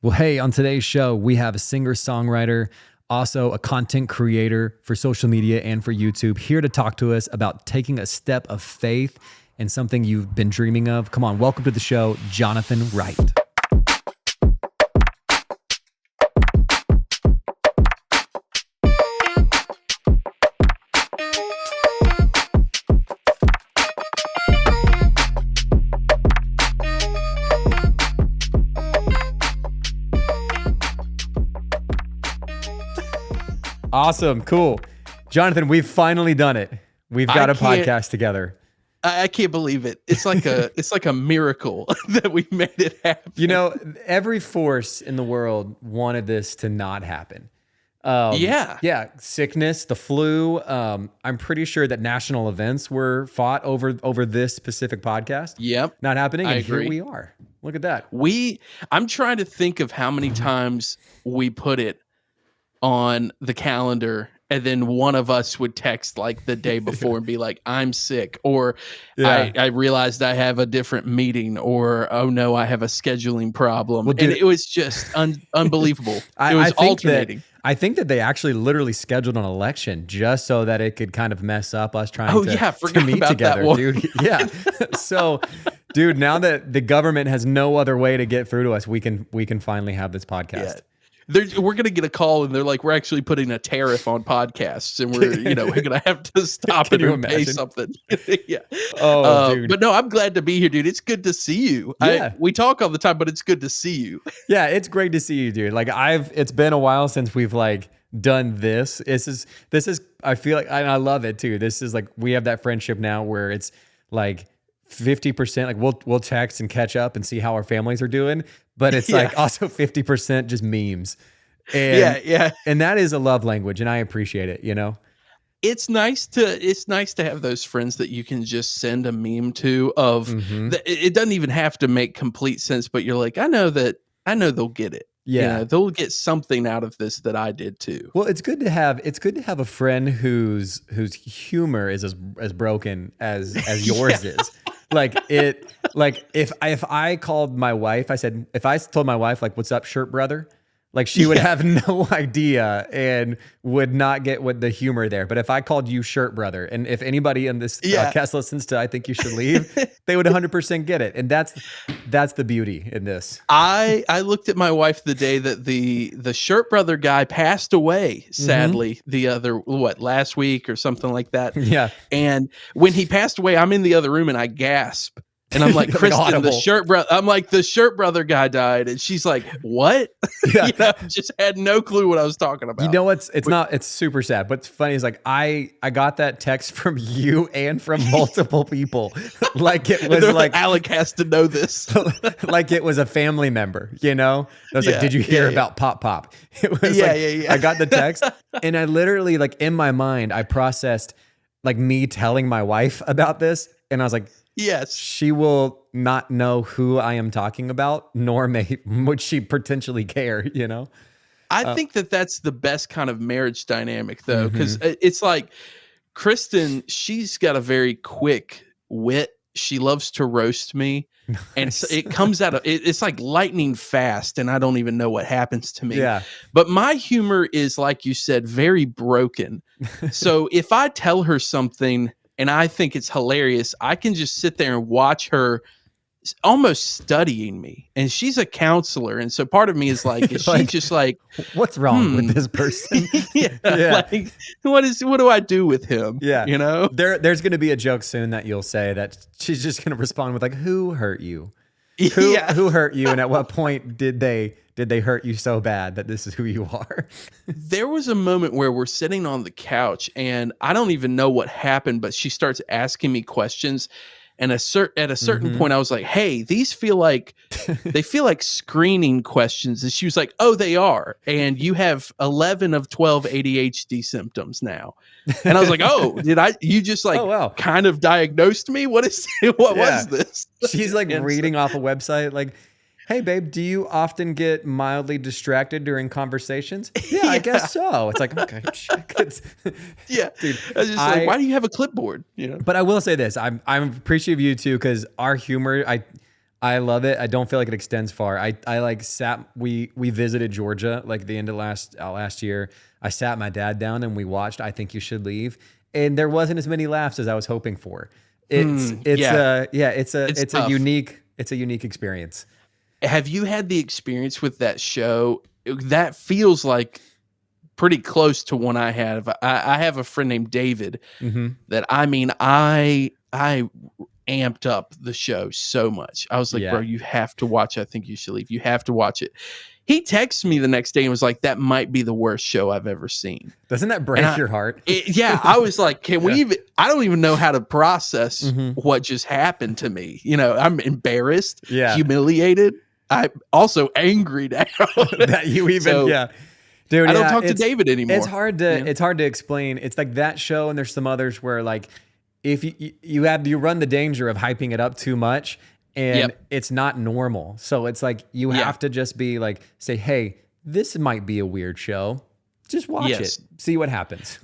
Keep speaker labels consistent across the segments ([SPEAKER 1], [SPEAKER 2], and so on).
[SPEAKER 1] Well, hey, on today's show, we have a singer-songwriter, also a content creator for social media and for YouTube, here to talk to us about taking a step of faith and something you've been dreaming of. Come on, welcome to the show, Jonathan Wright. Awesome. Cool. Jonathan, we've finally done it. We've got a podcast together.
[SPEAKER 2] I can't believe it. It's like a miracle that we made it happen.
[SPEAKER 1] You know, every force in the world wanted this to not happen. Yeah. Sickness, the flu. I'm pretty sure that national events were fought over this specific podcast.
[SPEAKER 2] Yep.
[SPEAKER 1] Not happening. And
[SPEAKER 2] agree.
[SPEAKER 1] Here we are. Look at that.
[SPEAKER 2] I'm trying to think of how many times we put it on the calendar, and then one of us would text like the day before and be like, I'm sick, or I realized I have a different meeting, or oh no, I have a scheduling problem. Well, and it was just unbelievable. It was alternating.
[SPEAKER 1] I think that they actually literally scheduled an election just so that it could kind of mess up us trying to meet together, dude. Yeah. So, dude, now that the government has no other way to get through to us, we can finally have this podcast.
[SPEAKER 2] Yeah. We're going to get a call and they're like, we're actually putting a tariff on podcasts, and we're going to have to stop it and pay something. Yeah. Dude. But no, I'm glad to be here, dude. It's good to see you.
[SPEAKER 1] Yeah.
[SPEAKER 2] We talk all the time, but it's good to see you.
[SPEAKER 1] Yeah. It's great to see you, dude. Like it's been a while since we've like done this. This is, I feel like, I love it too. This is like, we have that friendship now where it's like 50%, like we'll text and catch up and see how our families are doing. But it's like also 50% just memes. And, and that is a love language, and I appreciate it, you know?
[SPEAKER 2] It's nice to have those friends that you can just send a meme to of it doesn't even have to make complete sense, but you're like, I know they'll get it.
[SPEAKER 1] Yeah.
[SPEAKER 2] You know, they'll get something out of this that I did too.
[SPEAKER 1] Well, it's good to have a friend whose humor is as broken as yours is. If I called my wife, if I told my wife, like, what's up, shirt brother? Like, she would have no idea and would not get what the humor there. But if I called you shirt brother, and if anybody in this podcast listens to I Think You Should Leave, they would 100% get it. And that's the beauty in this.
[SPEAKER 2] I looked at my wife the day that the shirt brother guy passed away, sadly, last week or something like that.
[SPEAKER 1] Yeah.
[SPEAKER 2] And when he passed away, I'm in the other room and I gasp. And I'm like, Kristen, the shirt brother guy died. And she's like, what?
[SPEAKER 1] Yeah.
[SPEAKER 2] Just had no clue what I was talking about.
[SPEAKER 1] You know what's, it's super sad. What's funny is like, I got that text from you and from multiple people. Like it was like,
[SPEAKER 2] Alec has to know this.
[SPEAKER 1] Like it was a family member, you know? I was like, did you hear about Pop Pop? It was I got the text and I literally, like, in my mind, I processed like me telling my wife about this. And I was like,
[SPEAKER 2] yes,
[SPEAKER 1] she will not know who I am talking about, nor would she potentially care, you know?
[SPEAKER 2] I think that's the best kind of marriage dynamic, though, because it's like Kristen, she's got a very quick wit. She loves to roast me. Nice. And so it comes out of it's like lightning fast, and I don't even know what happens to me.
[SPEAKER 1] Yeah.
[SPEAKER 2] But my humor is, like you said, very broken. So if I tell her something and I think it's hilarious, I can just sit there and watch her almost studying me. And she's a counselor. And so part of me is like, is she just like,
[SPEAKER 1] what's wrong with this person?
[SPEAKER 2] Like, what do I do with him?
[SPEAKER 1] Yeah.
[SPEAKER 2] You know,
[SPEAKER 1] there's going to be a joke soon that you'll say that she's just going to respond with like, who hurt you? Who hurt you? And at what point did they hurt you so bad that this is who you are?
[SPEAKER 2] There was a moment where we're sitting on the couch and I don't even know what happened, but she starts asking me questions. And at a certain point, I was like, hey, these feel like screening questions. And she was like, oh, they are. And you have 11 of 12 ADHD symptoms now. And I was like, oh, you just kind of diagnosed me? What was this?
[SPEAKER 1] She's like reading off a website like, hey, babe, do you often get mildly distracted during conversations? Yeah, I guess so. It's like, okay, check it.
[SPEAKER 2] Yeah. Dude, I was just like, why do you have a clipboard? You know?
[SPEAKER 1] But I will say this. I'm appreciative of you too, because our humor, I love it. I don't feel like it extends far. I like we visited Georgia like the end of last year. I sat my dad down and we watched I Think You Should Leave, and there wasn't as many laughs as I was hoping for. It's
[SPEAKER 2] It's
[SPEAKER 1] a
[SPEAKER 2] tough.
[SPEAKER 1] unique experience.
[SPEAKER 2] Have you had the experience with that show? That feels like pretty close to one I have. I have a friend named David that I amped up the show so much. I was like, bro, you have to watch I Think You Should Leave. You have to watch it. He texted me the next day and was like, that might be the worst show I've ever seen.
[SPEAKER 1] Doesn't that break your heart?
[SPEAKER 2] I was like, can we even, I don't even know how to process what just happened to me. You know, I'm embarrassed, humiliated. I'm also angry now.
[SPEAKER 1] That you even, Dude,
[SPEAKER 2] I don't talk to David anymore.
[SPEAKER 1] It's hard to explain. It's like that show, and there's some others where like if you run the danger of hyping it up too much, and it's not normal. So it's like you have to just be like, say, hey, this might be a weird show. Just watch it, see what happens.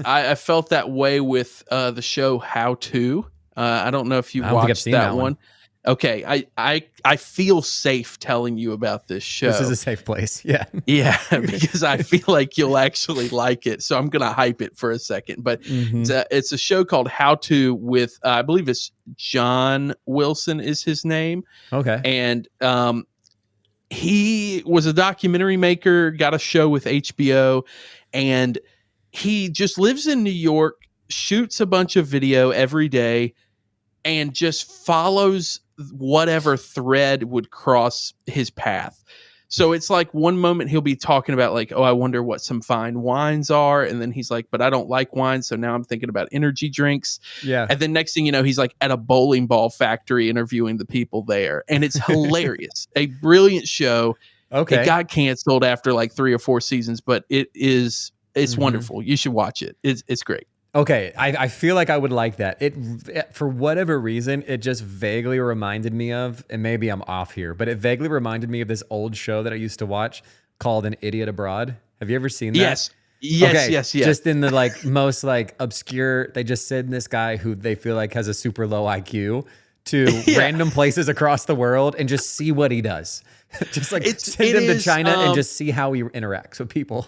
[SPEAKER 2] I felt that way with the show How To. I don't know if you watched that one. Okay, I feel safe telling you about this show.
[SPEAKER 1] This is a safe place. Yeah.
[SPEAKER 2] Yeah, because I feel like you'll actually like it. So I'm going to hype it for a second. But it's a show called How To with, I believe it's John Wilson is his name.
[SPEAKER 1] Okay.
[SPEAKER 2] And he was a documentary maker, got a show with HBO, and he just lives in New York, shoots a bunch of video every day, and just follows whatever thread would cross his path. So it's like one moment he'll be talking about like, oh, I wonder what some fine wines are. And then he's like, but I don't like wine. So now I'm thinking about energy drinks.
[SPEAKER 1] Yeah.
[SPEAKER 2] And then next thing you know, he's like at a bowling ball factory interviewing the people there. And it's hilarious. A brilliant show.
[SPEAKER 1] Okay.
[SPEAKER 2] It got canceled after like 3 or 4 seasons, but it's wonderful. You should watch it. It's great.
[SPEAKER 1] Okay, I feel like I would like that. It for whatever reason, it just vaguely reminded me of, and maybe I'm off here, but it vaguely reminded me of this old show that I used to watch called An Idiot Abroad. Have you ever seen that?
[SPEAKER 2] Yes.
[SPEAKER 1] Just in the like most like obscure, they just send this guy who they feel like has a super low IQ to random places across the world and just see what he does. Just like send him to China and just see how he interacts with people.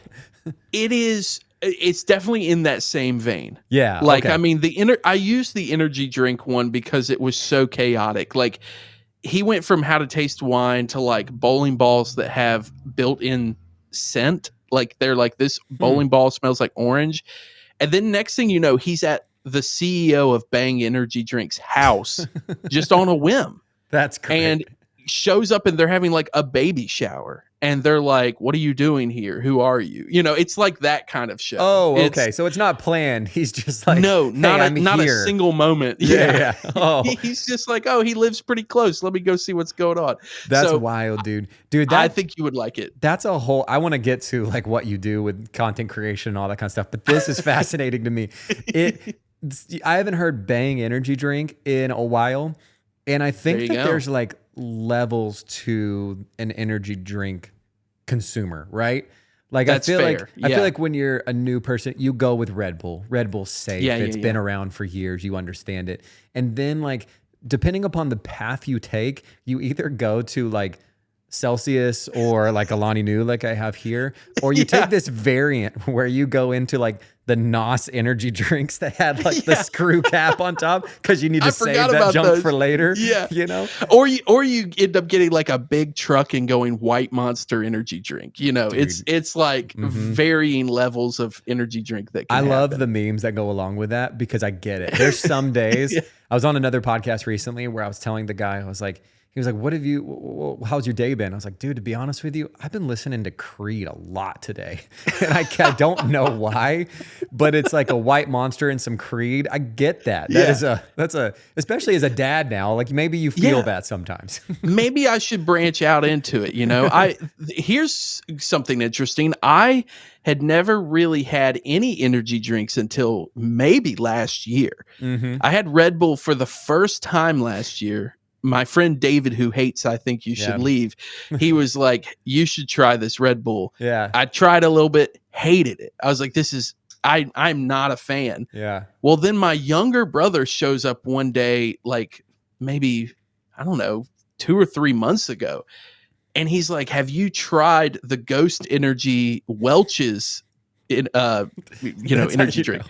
[SPEAKER 2] It's definitely in that same vein.
[SPEAKER 1] Yeah.
[SPEAKER 2] Like, I mean, I used the energy drink one because it was so chaotic. Like, he went from How to Taste Wine to like bowling balls that have built-in scent. Like, they're like, this bowling ball smells like orange. And then next thing you know, he's at the CEO of Bang Energy Drink's house just on a whim.
[SPEAKER 1] That's great.
[SPEAKER 2] And shows up and they're having like a baby shower. And they're like, what are you doing here? Who are you? You know, it's like that kind of show.
[SPEAKER 1] Oh, okay. So it's not planned. He's just like,
[SPEAKER 2] no, not
[SPEAKER 1] hey,
[SPEAKER 2] a single moment.
[SPEAKER 1] Yeah. Oh,
[SPEAKER 2] he's just like, oh, he lives pretty close. Let me go see what's going on.
[SPEAKER 1] That's wild, dude.
[SPEAKER 2] I think you would like it.
[SPEAKER 1] That's a whole, I want to get to like what you do with content creation and all that kind of stuff. But this is fascinating to me. I haven't heard Bang Energy Drink in a while. And I think there's like levels to an energy drink consumer, right? Like
[SPEAKER 2] That's
[SPEAKER 1] I
[SPEAKER 2] fair.
[SPEAKER 1] feel like when you're a new person, you go with Red Bull. Red Bull's safe. It's been around for years. You understand it. And then like depending upon the path you take, you either go to like Celsius or like Alani Nu like I have here, or you take this variant where you go into like the NOS energy drinks that had like the screw cap on top because you need to save that junk for later.
[SPEAKER 2] Yeah.
[SPEAKER 1] You know?
[SPEAKER 2] Or you end up getting like a big truck and going White Monster energy drink. You know, dude. It's like varying levels of energy drink that can
[SPEAKER 1] love
[SPEAKER 2] happen.
[SPEAKER 1] the memes that go along with that because I get it. There's some days I was on another podcast recently where I was telling the guy, he was like, how's your day been? I was like, dude, to be honest with you, I've been listening to Creed a lot today. And I don't know why, but it's like a White Monster and some Creed. I get that. That's especially as a dad now, like maybe you feel that sometimes.
[SPEAKER 2] Maybe I should branch out into it. You know, here's something interesting. I had never really had any energy drinks until maybe last year. I had Red Bull for the first time last year. My friend David, who hates I Think You Should Leave, he was like, you should try this Red Bull. Yeah. I tried a little bit, hated it. I was like, I'm not a fan.
[SPEAKER 1] Yeah.
[SPEAKER 2] Well, then my younger brother shows up one day, like maybe, I don't know, 2 or 3 months ago. And he's like, have you tried the Ghost Energy Welch's energy drink?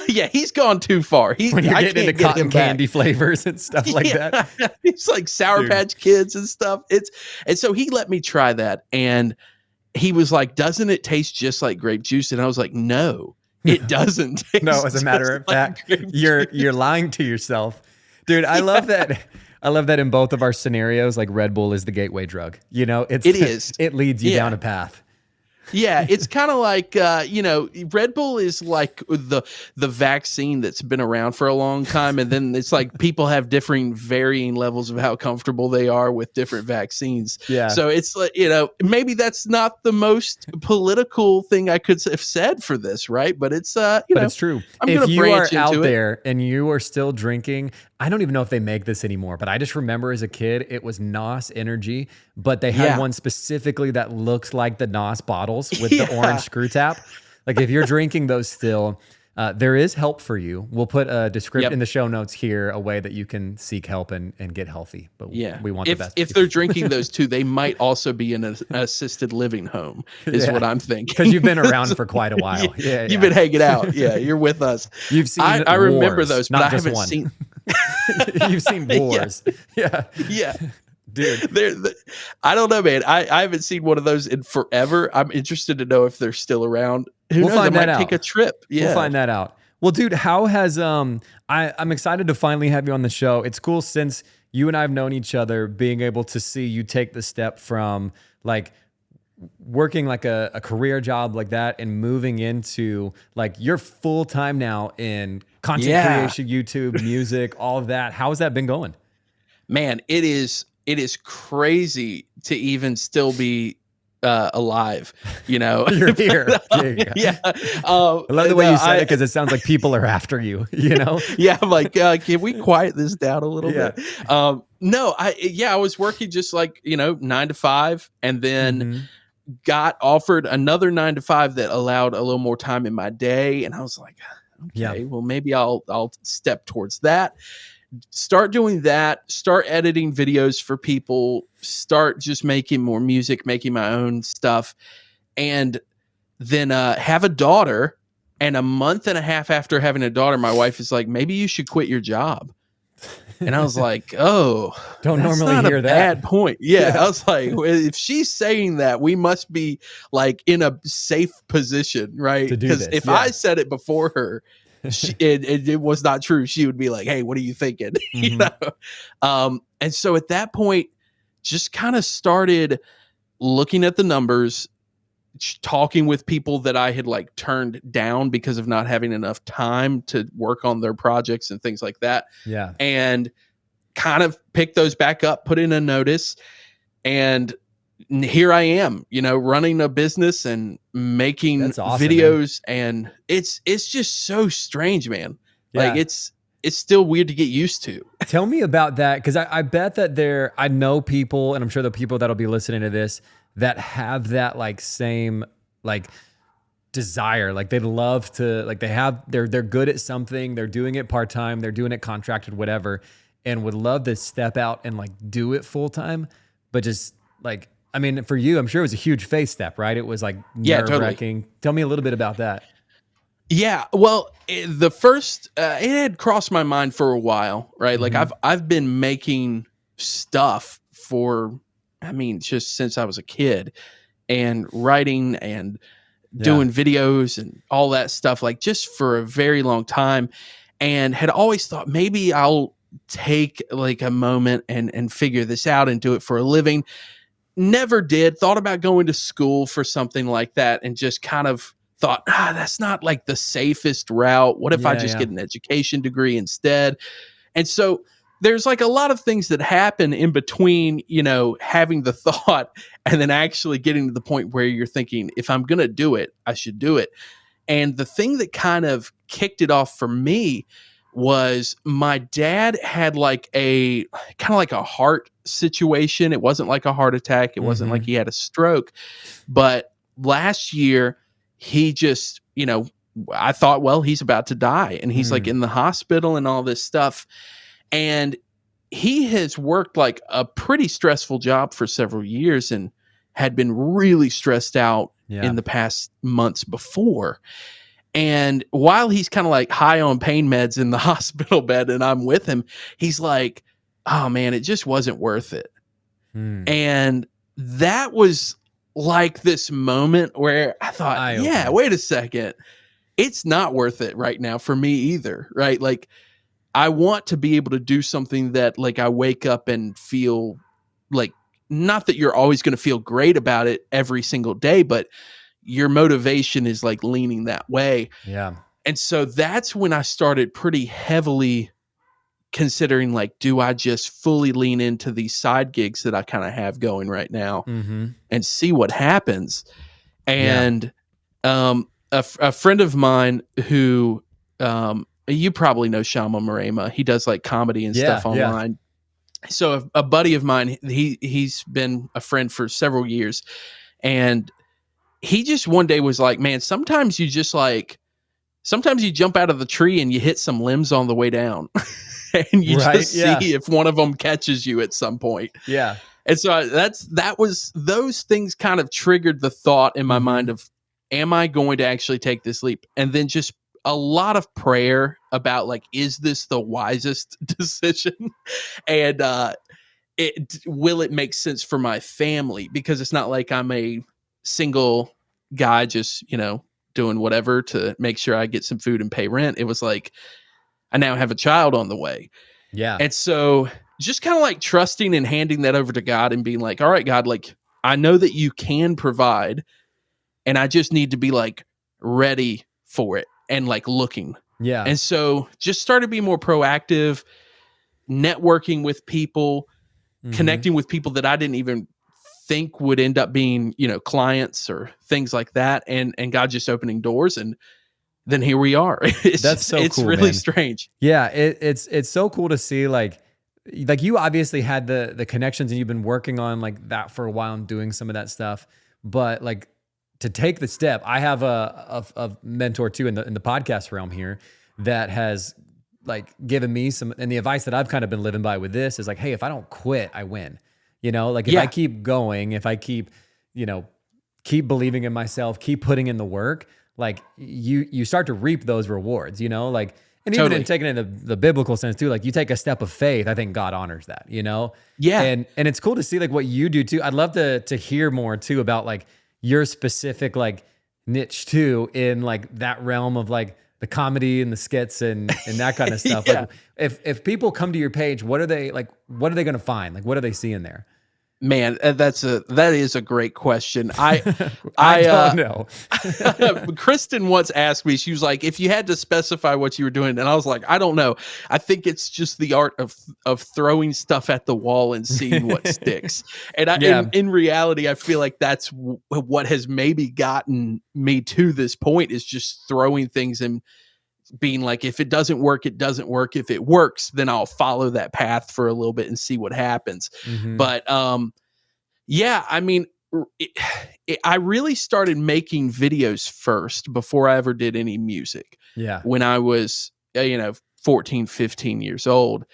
[SPEAKER 2] Yeah, he's gone too far.
[SPEAKER 1] When you're getting into cotton candy flavors and stuff like that.
[SPEAKER 2] He's like Sour Patch Kids and stuff. And so he let me try that. And he was like, doesn't it taste just like grape juice? And I was like, no, it doesn't taste
[SPEAKER 1] No, as a matter of fact, you're lying to yourself. Dude, I love that. I love that in both of our scenarios, like Red Bull is the gateway drug. You know, it leads you down a path.
[SPEAKER 2] Yeah, it's kind of like Red Bull is like the vaccine that's been around for a long time, and then it's like people have varying levels of how comfortable they are with different vaccines.
[SPEAKER 1] Yeah.
[SPEAKER 2] So it's like, maybe that's not the most political thing I could have said for this, right? But it's but
[SPEAKER 1] it's true. If you are out there and you are still drinking, I don't even know if they make this anymore, but I just remember as a kid, it was NOS Energy, but they had one specifically that looks like the NOS bottles with the orange screw tap. Like if you're drinking those still, there is help for you. We'll put a description in the show notes here, a way that you can seek help and get healthy. But we want the best.
[SPEAKER 2] If they're drinking those too, they might also be in an assisted living home is what I'm thinking.
[SPEAKER 1] Because you've been around for quite a while.
[SPEAKER 2] You've been hanging out. Yeah, you're with us.
[SPEAKER 1] You've seen
[SPEAKER 2] I remember those, but I haven't seen.
[SPEAKER 1] You've seen wars. Yeah.
[SPEAKER 2] Dude, I don't know, man. I haven't seen one of those in forever. I'm interested to know if they're still around. Who knows?
[SPEAKER 1] Find that out.
[SPEAKER 2] Take a trip. Yeah,
[SPEAKER 1] we'll find that out. Well, dude, how has I'm excited to finally have you on the show. It's cool since you and I have known each other, being able to see you take the step from like working like a career job like that and moving into like you're full time now in content creation, YouTube, music, all of that. How has that been going?
[SPEAKER 2] Man, it is crazy to even still be alive,
[SPEAKER 1] You're here.
[SPEAKER 2] Yeah.
[SPEAKER 1] I love the way you said it, because it sounds like people are after you,
[SPEAKER 2] Yeah, I'm like, can we quiet this down a little bit? No, I was working just like, 9 to 5, and then got offered another 9 to 5 that allowed a little more time in my day. And I was like, okay, well, maybe I'll step towards that. Start doing that, start editing videos for people, start just making more music, making my own stuff, and then have a daughter. And a month and a half after having a daughter, my wife is like, maybe you should quit your job. And I was like, oh,
[SPEAKER 1] don't normally hear that.
[SPEAKER 2] Bad point. Yeah. I was like, well, if she's saying that, we must be like in a safe position, right? Because if I said it before her, it was not true, she would be like, hey, what are you thinking? And so at that point, just kind of started looking at the numbers, talking with people that I had like turned down because of not having enough time to work on their projects and things like that.
[SPEAKER 1] Yeah.
[SPEAKER 2] And kind of pick those back up, put in a notice, and here I am, running a business and making videos, man. And it's just so strange, man. Yeah. Like it's still weird to get used to.
[SPEAKER 1] Tell me about that, because I bet that I know people, and I'm sure the people that'll be listening to this that have that like same like desire, like they'd love to, like they're good at something, they're doing it part-time, they're doing it contracted, whatever, and would love to step out and like do it full-time, but just like, I mean, for you, I'm sure it was a huge face step, right? It was like nerve-wracking. Totally. Tell me a little bit about that.
[SPEAKER 2] Yeah, well, the first it had crossed my mind for a while, right? Like I've been making stuff for, I mean, just since I was a kid, and writing and doing videos and all that stuff, like just for a very long time, and had always thought maybe I'll take like a moment and figure this out and do it for a living. Never did. Thought about going to school for something like that, and just kind of thought, that's not like the safest route. What if I just get an education degree instead? And so there's like a lot of things that happen in between, having the thought and then actually getting to the point where you're thinking, if I'm going to do it, I should do it. And the thing that kind of kicked it off for me was my dad had like a kind of like a heart situation. It wasn't like a heart attack. It wasn't like he had a stroke, but last year he just, I thought, well, he's about to die, and he's like in the hospital and all this stuff. And he has worked like a pretty stressful job for several years and had been really stressed out
[SPEAKER 1] Yeah.
[SPEAKER 2] in the past months before. And while he's kind of like high on pain meds in the hospital bed and I'm with him, he's like, oh man, it just wasn't worth it. And that was like this moment where I thought, yeah, wait a second. It's not worth it right now for me either. Right. Like, I want to be able to do something that like I wake up and feel like, not that you're always going to feel great about it every single day, but your motivation is like leaning that way.
[SPEAKER 1] Yeah.
[SPEAKER 2] And so that's when I started pretty heavily considering like, do I just fully lean into these side gigs that I kind of have going right now and see what happens? And a friend of mine who you probably know, Shama Marema. He does like comedy and stuff online. So a buddy of mine, he's been a friend for several years, and he just one day was like, man, sometimes you jump out of the tree and you hit some limbs on the way down and you just see if one of them catches you at some point.
[SPEAKER 1] Yeah.
[SPEAKER 2] And so those things kind of triggered the thought in my mind of, am I going to actually take this leap? And then just a lot of prayer about like, is this the wisest decision? And will it make sense for my family? Because it's not like I'm a single guy just, doing whatever to make sure I get some food and pay rent. It was like, I now have a child on the way.
[SPEAKER 1] Yeah.
[SPEAKER 2] And so just kind of like trusting and handing that over to God and being like, all right, God, like, I know that you can provide, and I just need to be like ready for it and like looking.
[SPEAKER 1] Yeah.
[SPEAKER 2] And so just started being more proactive, networking with people, connecting with people that I didn't even think would end up being, clients or things like that. And God just opening doors. And then here we are. It's cool, really, man. Strange.
[SPEAKER 1] Yeah. It's so cool to see like you obviously had the connections and you've been working on like that for a while and doing some of that stuff, but like to take the step, I have a mentor too in the podcast realm here that has like given me some, and the advice that I've kind of been living by with this is like, hey, if I don't quit, I win. Like if I keep going, if I keep, keep believing in myself, keep putting in the work, like you start to reap those rewards, like, and even in taking it in the biblical sense too, like you take a step of faith, I think God honors that,
[SPEAKER 2] Yeah.
[SPEAKER 1] And it's cool to see like what you do too. I'd love to hear more too about like your specific like niche too in like that realm of like the comedy and the skits and that kind of stuff. Like if people come to your page, what are they going to find? Like, what are they seeing there?
[SPEAKER 2] Man, that is a great question. I
[SPEAKER 1] don't know.
[SPEAKER 2] Kristen once asked me, she was like, if you had to specify what you were doing, and I was like, I don't know. I think it's just the art of throwing stuff at the wall and seeing what sticks. And in reality, I feel like that's what has maybe gotten me to this point, is just throwing things and being like, if it doesn't work, it doesn't work. If it works, then I'll follow that path for a little bit and see what happens. But I mean, I really started making videos first before I ever did any music.
[SPEAKER 1] Yeah.
[SPEAKER 2] When I was 14, 15 years old,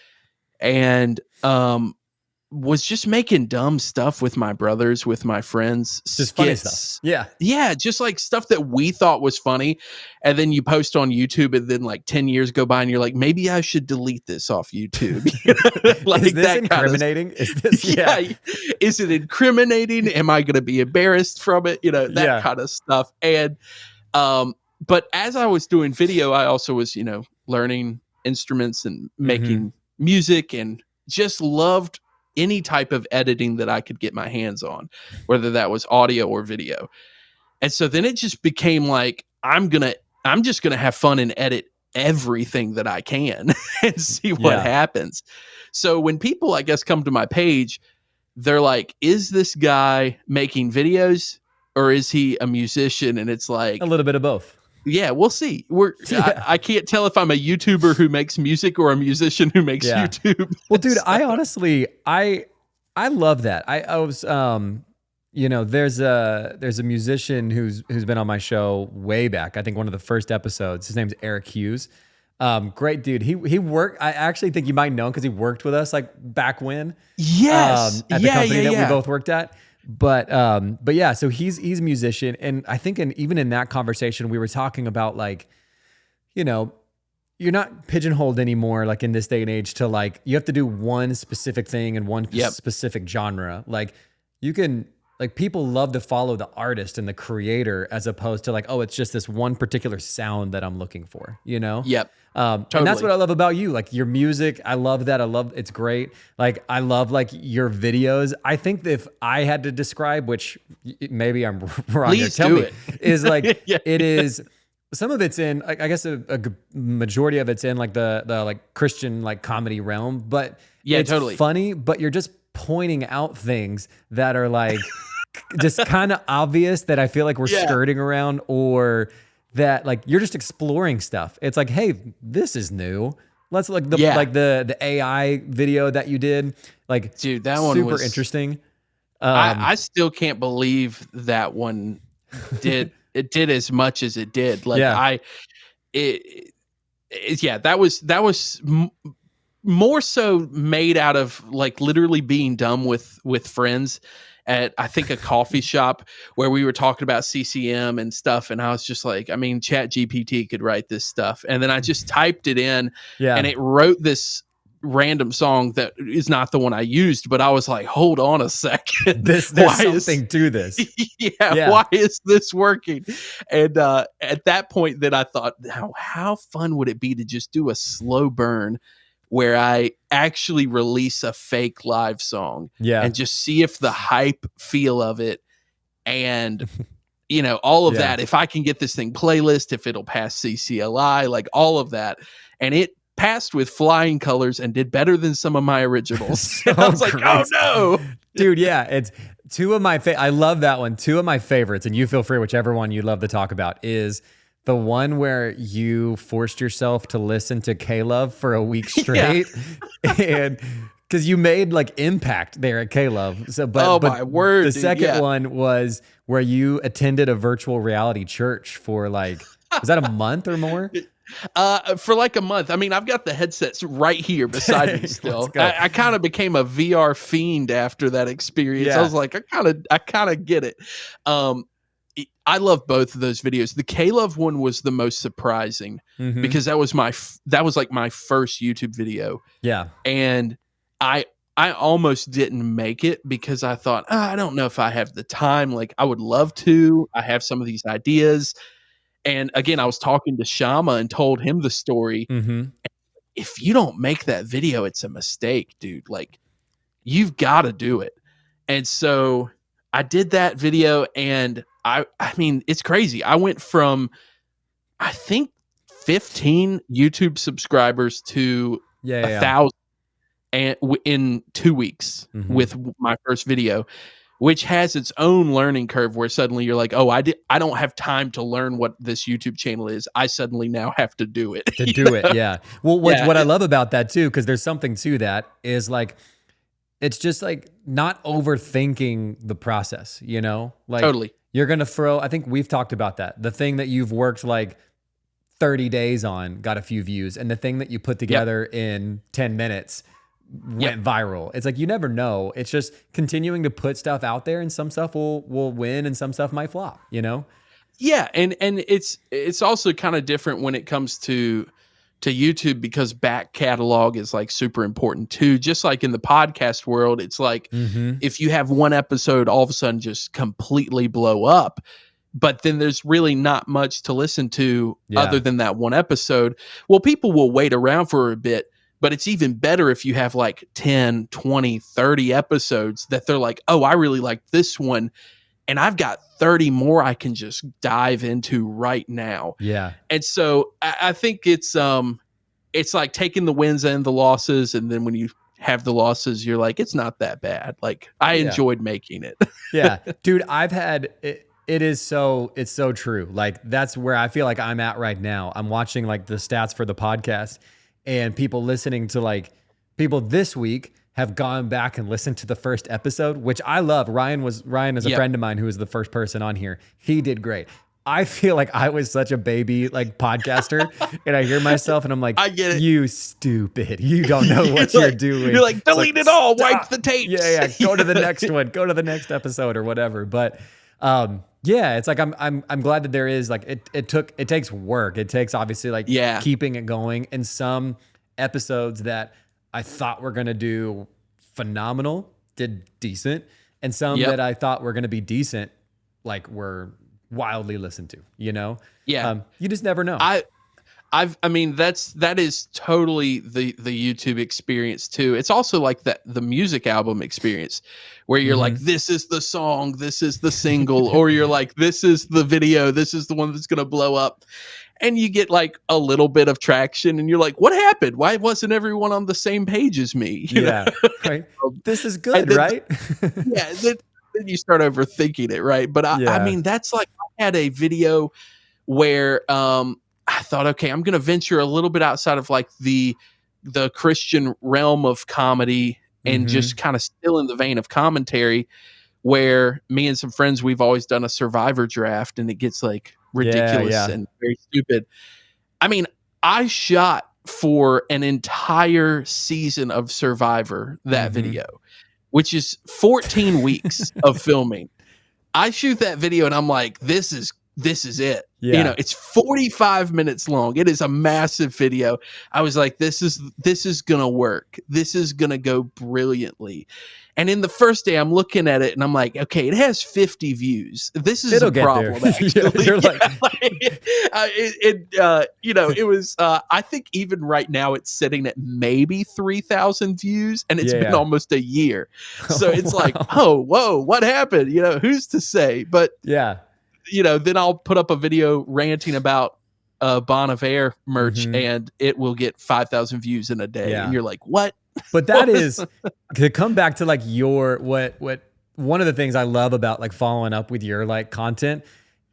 [SPEAKER 2] and was just making dumb stuff with my brothers, with my friends.
[SPEAKER 1] Just funny stuff. Yeah.
[SPEAKER 2] Yeah. Just like stuff that we thought was funny. And then you post on YouTube, and then like 10 years go by and you're like, maybe I should delete this off YouTube.
[SPEAKER 1] Like, is this incriminating? Is this,
[SPEAKER 2] is it incriminating? Am I going to be embarrassed from it? That kind of stuff. And, but as I was doing video, I also was, learning instruments and making music, and just loved any type of editing that I could get my hands on, whether that was audio or video. And so then it just became like, I'm just gonna have fun and edit everything that I can and see what happens. So when people, I guess, come to my page, they're like, is this guy making videos or is he a musician? And it's like
[SPEAKER 1] a little bit of both.
[SPEAKER 2] Yeah, we'll see. I can't tell if I'm a YouTuber who makes music or a musician who makes YouTube.
[SPEAKER 1] Well, dude, I honestly, I love that. I was, there's a musician who's been on my show way back. I think one of the first episodes. His name's Eric Hughes. Great dude. He worked. I actually think you might know him because he worked with us like back when.
[SPEAKER 2] Yes.
[SPEAKER 1] At the company that we both worked at. But yeah. So he's a musician, and I think even in that conversation we were talking about like, you know, you're not pigeonholed anymore, like in this day and age, to like you have to do one specific thing in one specific genre. Like you can. Like people love to follow the artist and the creator as opposed to like, oh, it's just this one particular sound that I'm looking for, you know?
[SPEAKER 2] Yep.
[SPEAKER 1] Totally. And that's what I love about you. Like your music, I love that. It's great. Like I love like your videos. I think that if I had to describe, which maybe I'm wrong,
[SPEAKER 2] please
[SPEAKER 1] tell
[SPEAKER 2] do
[SPEAKER 1] me,
[SPEAKER 2] it.
[SPEAKER 1] Is like, it is, some of it's in, I guess a majority of it's in like the like Christian like comedy realm, but it's
[SPEAKER 2] totally
[SPEAKER 1] funny, but you're just pointing out things that are like, just kind of obvious that I feel like we're skirting around, or that like you're just exploring stuff. It's like, hey, this is new. Let's like the AI video that you did. Like,
[SPEAKER 2] dude, that one
[SPEAKER 1] super
[SPEAKER 2] was
[SPEAKER 1] interesting.
[SPEAKER 2] I still can't believe that one did as much as it did. Like that was more so made out of like literally being dumb with friends at I think a coffee shop where we were talking about CCM and stuff, and I was just like, I mean, Chat GPT could write this stuff, and then I just typed it in, and it wrote this random song that is not the one I used, but I was like, hold on a second,
[SPEAKER 1] there's something to this.
[SPEAKER 2] Why is this working? And at that point, then I thought, how fun would it be to just do a slow burn where I actually release a fake live song and just see if the hype feel of it and, you know, all of that, if I can get this thing playlist, if it'll pass CCLI, like all of that. And it passed with flying colors and did better than some of my originals. I was like, oh no.
[SPEAKER 1] Dude, yeah, it's two of my I love that one. Two of my favorites, and you feel free, whichever one you love to talk about, is the one where you forced yourself to listen to K-Love for a week straight. And because you made like impact there at K-Love. So, but
[SPEAKER 2] my word.
[SPEAKER 1] The second one was where you attended a virtual reality church for like, was that a month or more?
[SPEAKER 2] For like a month. I mean, I've got the headsets right here beside me still. I kind of became a VR fiend after that experience. I was like, I kind of get it. I love both of those videos. The K-Love one was the most surprising because that was like my first YouTube video. Yeah. And I almost didn't make it because I thought, I don't know if I have the time. Like I would love to. I have some of these ideas. And again, I was talking to Shama and told him the story. If you don't make that video, it's a mistake, dude. Like you've got to do it. And so I did that video, and I mean, it's crazy. I went from, I think, 15 YouTube subscribers to 1,000 and in 2 weeks with my first video, which has its own learning curve where suddenly you're like, oh, I don't have time to learn what this YouTube channel is. I suddenly now have to do it.
[SPEAKER 1] Yeah. Well, what I love about that too, because there's something to that, is like, it's just like not overthinking the process, you know? Like
[SPEAKER 2] totally.
[SPEAKER 1] You're going to throw, I think we've talked about that. The thing that you've worked like 30 days on got a few views, and the thing that you put together in 10 minutes went viral. It's like, you never know. It's just continuing to put stuff out there, and some stuff will win and some stuff might flop, you know?
[SPEAKER 2] Yeah. And it's also kind of different when it comes to YouTube, because back catalog is like super important too. Just like in the podcast world, it's like if you have one episode all of a sudden just completely blow up, but then there's really not much to listen to other than that one episode. Well, people will wait around for a bit, but it's even better if you have like 10, 20, 30 episodes that they're like, oh, I really like this one, and I've got 30 more I can just dive into right now. Yeah. And so I think it's like taking the wins and the losses, and then when you have the losses, you're like, it's not that bad. Like I enjoyed making it.
[SPEAKER 1] Yeah. Dude, I've had it's so true. Like that's where I feel like I'm at right now. I'm watching like the stats for the podcast, and people listening to like people this week have gone back and listened to the first episode, which I love. Ryan is a friend of mine who was the first person on here. He did great. I feel like I was such a baby like podcaster, and I hear myself and I'm like,
[SPEAKER 2] I get it.
[SPEAKER 1] you stupid. You don't know what you're doing.
[SPEAKER 2] You're like,
[SPEAKER 1] It's
[SPEAKER 2] delete it all, wipe
[SPEAKER 1] stop.
[SPEAKER 2] the tapes.
[SPEAKER 1] Yeah. Go to the next one. Go to the next episode or whatever. But yeah, it's like I'm glad that there is like it takes work. It takes obviously like keeping it going. And some episodes that I thought were gonna do phenomenal did decent. And some that I thought were gonna be decent, like were wildly listened to, you know?
[SPEAKER 2] Yeah.
[SPEAKER 1] You just never know.
[SPEAKER 2] I mean, that is totally the YouTube experience too. It's also like the music album experience where you're like, this is the song, this is the single, or you're like, this is the video, this is the one that's going to blow up. And you get like a little bit of traction and you're like, what happened? Why wasn't everyone on the same page as me? You know?
[SPEAKER 1] Right. This is good, right?
[SPEAKER 2] Then you start overthinking it, right? But I mean, that's like, I had a video where I thought, okay, I'm going to venture a little bit outside of like the Christian realm of comedy and just kind of still in the vein of commentary, where me and some friends, we've always done a Survivor draft, and it gets like ridiculous and very stupid. I mean, I shot for an entire season of Survivor that video, which is 14 weeks of filming. I shoot that video and I'm like, this is it. Yeah. You know, it's 45 minutes long. It is a massive video. I was like, this is going to work. This is going to go brilliantly. And in the first day, I'm looking at it and I'm like, okay, it has 50 views. This is a problem. Actually. You know, it was, I think even right now it's sitting at maybe 3,000 views, and it's been almost a year. So it's like, oh, whoa, what happened? You know, who's to say? But you know, then I'll put up a video ranting about Bon Iver merch and it will get 5,000 views in a day. And you're like, what?
[SPEAKER 1] But that is to come back to like your what one of the things I love about like following up with your like content